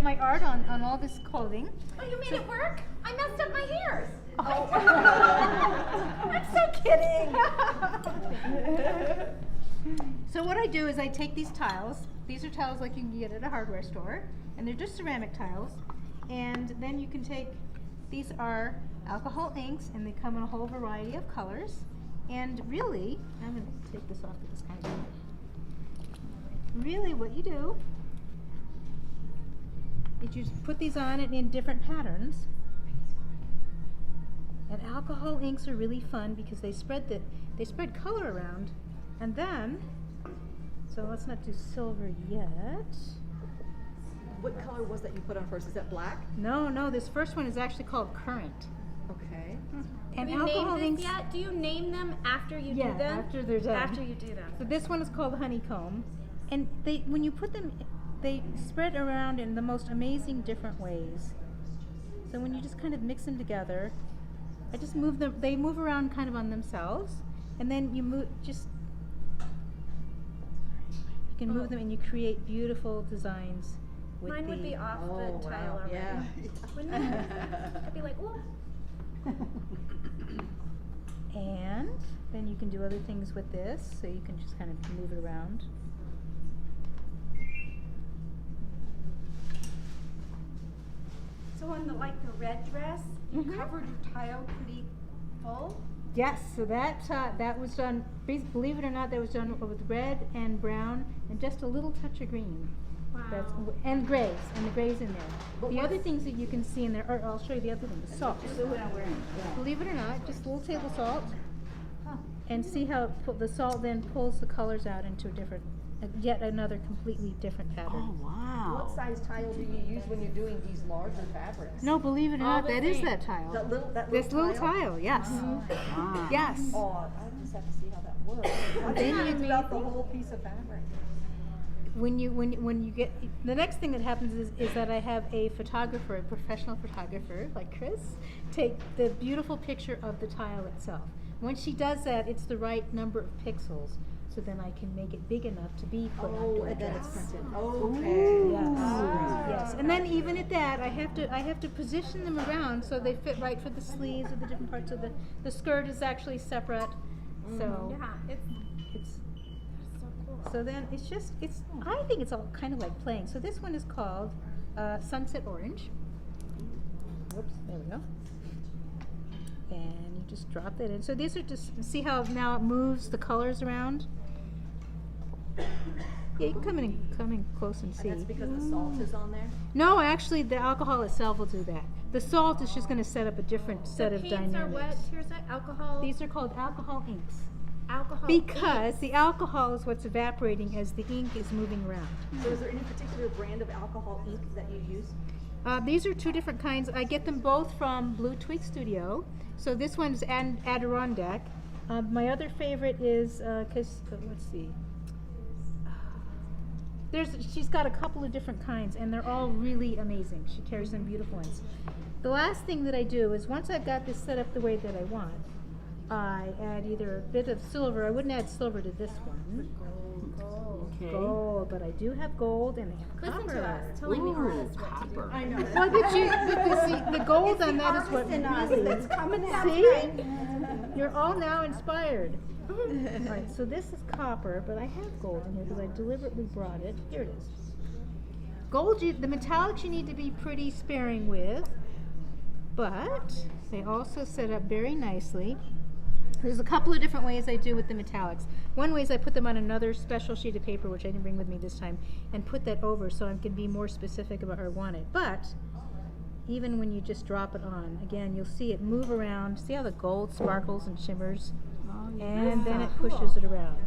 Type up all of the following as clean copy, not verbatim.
my art on all this clothing. Oh, you made it work? I messed up my hairs. Oh. I'm so kidding. So what I do is I take these tiles. These are tiles like you can get at a hardware store, and they're just ceramic tiles. And then you can take, these are alcohol inks, and they come in a whole variety of colors. And really, I'm going to take this off with this kind of. Really, what you do is you just put these on it in different patterns. And alcohol inks are really fun because they spread color around. And then, so let's not do silver yet. What color was that you put on first? Is that black? No, this first one is actually called Current. Okay. And Have you alcohol named inks, this yet? Do you name them after you do them? after they're done. After you do them. So this one is called Honeycomb. And when you put them, they spread around in the most amazing different ways. So when you just kind of mix them together, I just move them, they move around kind of on themselves. And then you move, you can move them and you create beautiful designs. With Mine would be off the tile already. Yeah. Wouldn't it? I'd be like, ooh. And then you can do other things with this, so you can just kind of move it around. So on the red dress, you covered your tile pretty full? Yes, so that was done, believe it or not, that was done with red and brown and just a little touch of green. Wow. And grays, and the grays in there. The other things that you can see in there, or I'll show you the other thing, the salt. Believe it or not, just a little table salt. And see how the salt then pulls the colors out into a different, yet another completely different pattern. Oh, wow. What size tile do you use when you're doing these larger fabrics? No, believe it or not, that is that tile. This little tile, yes. Wow. Yes. Oh, I just have to see how that works. Then you It's about the whole piece of fabric. when you get, the next thing that happens is that I have a photographer, a professional photographer like Chris, take the beautiful picture of the tile itself. Once she does that, it's the right number of pixels, so then I can make it big enough to be put onto a and then it's dress. printed. Okay. Yes. Yes. And then even at that, I have to position them around so they fit right for the sleeves of the different parts of the skirt is actually separate. So Yeah, it's so cool. so then I think it's all kind of like playing. So this one is called Sunset Orange. Whoops, there we go. And you just drop that in. So these are just, see how now it moves the colors around? Yeah, you can come in close and see. And that's because the salt is on there? No, actually the alcohol itself will do that. The salt is just going to set up a different set of Paints dynamics. are what? Here's that alcohol. These are called alcohol inks. Alcohol. Because the alcohol is what's evaporating as the ink is moving around. So is there any particular brand of alcohol ink that you use? These are two different kinds. I get them both from Blue Twig Studio. So this one's Adirondack. My other favorite is, let's see. She's got a couple of different kinds, and they're all really amazing. She carries some beautiful ones. The last thing that I do is once I've got this set up the way that I want, I add either a bit of silver. I wouldn't add silver to this one. Okay. Gold, but I do have gold and I have Listen copper. to us, telling the Ooh, artist what to do. copper. I know. Well, but the gold on that is what really. that's coming out. See? You're all now inspired. Alright, so this is copper, but I have gold in here because I deliberately brought it. Here it is. Gold, the metallics you need to be pretty sparing with, but they also set up very nicely. There's a couple of different ways I do with the metallics. One way is I put them on another special sheet of paper, which I didn't bring with me this time, and put that over so I can be more specific about where I want it. But even when you just drop it on, again, you'll see it move around. See how the gold sparkles and shimmers? Oh, yeah. And then it pushes it around.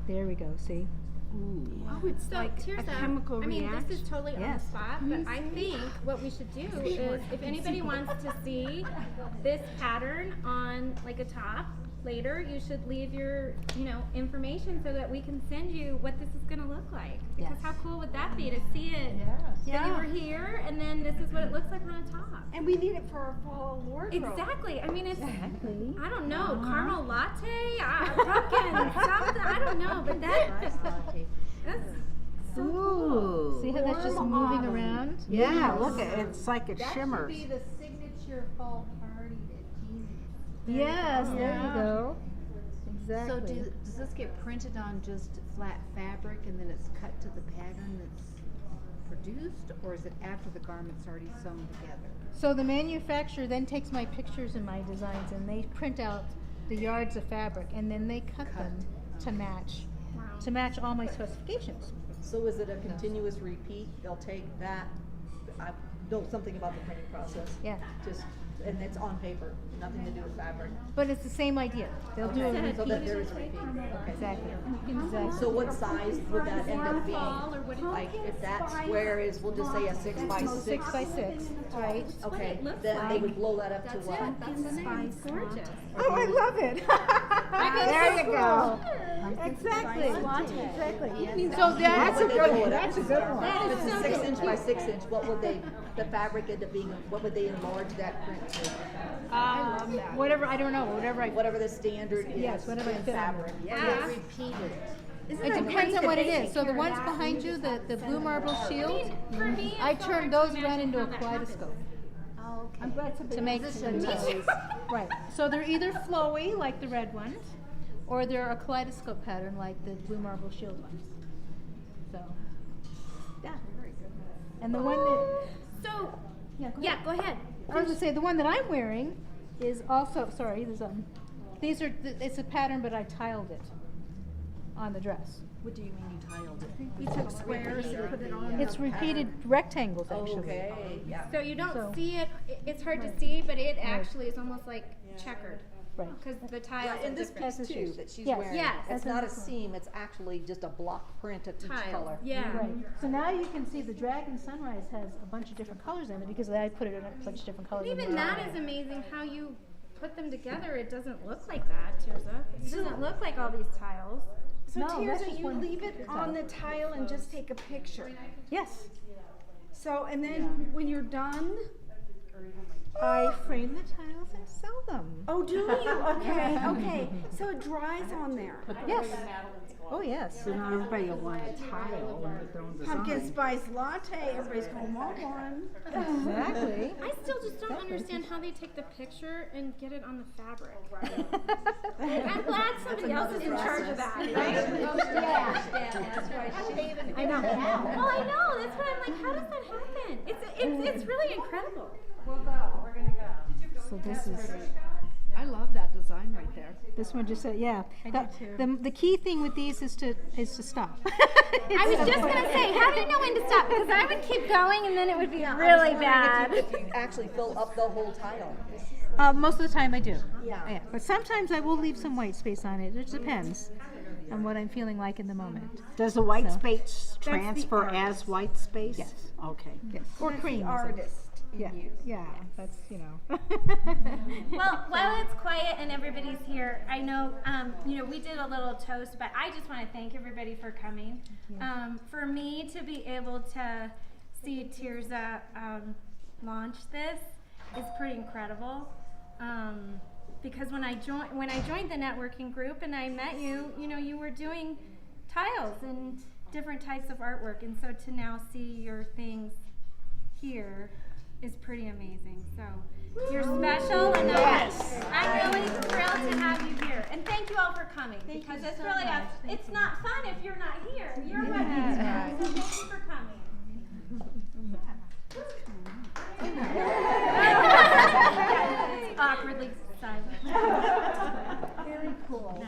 There we go, see? Ooh. Oh, it's So like here's a chemical I mean, reaction. this is totally on Yes. the spot, but I think what we should do is if anybody wants to see this pattern on like a top later, you should leave your, information so that we can send you what this is going to look like. Because how cool would that be to see it? That you were here and then this is what it looks like on a top. And we need it for our fall wardrobe. Exactly. I mean, it's, Exactly. I don't know, caramel latte, pumpkin, something, I don't know, but that's so Ooh. See See how that's just moving around? Yeah, look, it's like it That should shimmers. be the signature fall party that Jeanne. Yes, there you go. So Exactly. does this get printed on just flat fabric and then it's cut to the pattern that's produced, or is it after the garment's already sewn together? So the manufacturer then takes my pictures and my designs and they print out the yards of fabric and then they cut them to match all my specifications. So is it a continuous repeat? They'll take that, I know something about the printing process. Yeah. Just, and it's on paper, nothing to do with fabric. But it's the same idea. They'll do Okay, it. so that there is a repeat. Okay. Exactly. Exactly. So what size would that end up Fall, or what do being? you Like if that square is, we'll just say a 6 by 6. 6 by 6, right? Okay, it looks then they like. would blow that up to That's what? it. That's the name. It's gorgeous. Oh, I love it. There you go. Exactly. Exactly. So that's a good one. That's a good one. If it's a 6 inch by 6 inch, what would they, the fabric end up being, what would they enlarge that print to? Whatever, I don't know, whatever I. Whatever the standard is Yes, whatever I in fit on fabric. Yeah. Repeated. It depends on what it is. So the ones behind you, the blue marble shield, For me, I it's so turned hard to those around imagine into a how that happens. kaleidoscope Oh, okay. to make them right. So they're either flowy like the red ones, or they're a kaleidoscope pattern like the blue marble shield ones. So, yeah. And the one that So, yeah, go ahead. yeah, go ahead. I was gonna say the one that I'm wearing is also sorry. There's these are it's a pattern, but I tiled it on the dress. What do you mean you tiled it? You took squares and put it on. It's repeated rectangles actually. Okay, yeah. So you don't So- see it, it's hard to see, but it actually is almost like checkered. Right. Because the tiles Yeah, are in this different. piece too, that she's Yes. wearing, Yes. it's not a seam, it's actually just a block print of each Tiles, color. yeah. Right. So now you can see the Dragon Sunrise has a bunch of different colors in it because I put it in a bunch of different colors. But in even the that design. is amazing how you put them together. It doesn't look like that, Tirza. It doesn't look like all these tiles. So No, that's Tirza, just you one leave it on the tile and just take a picture. Yes. So, and then when you're done, I frame the tiles and sell them. oh, do you? Okay, okay. So it dries on there. Yes. Oh yes. So now everybody will want a tile with their own Pumpkin design. spice latte, everybody's gonna want one. Exactly. I still just don't understand how they take the picture and get it on the fabric. I'm glad somebody else is in charge of that, right? I know. Well, I know. That's why I'm like, how does that happen? It's really incredible. So this is I love that design right there. this one just said yeah. The key thing with these is to stop. I was just gonna say, how do you know when to stop? Because I would keep going and then it would be really bad. If you actually fill up the whole tile. Most of the time I do. Yeah. But sometimes I will leave some white space on it. It just depends on what I'm feeling like in the moment. Does the white So- space transfer as white space? Yes. Okay. Yes. Or cream. Artist in Yeah. you. Yeah. That's Well, while it's quiet and everybody's here, I know, we did a little toast, but I just want to thank everybody for coming. For me to be able to see Tirza launch this is pretty incredible. Because when I joined the networking group and I met you, you were doing tiles and different types of artwork, and so to now see your things here is pretty amazing. So you're special, and I'm really thrilled to have you here. And thank you all for coming, because it's really it's not fun if you're not here. You're what makes it. So thank you for coming. Awkwardly silent. Very cool.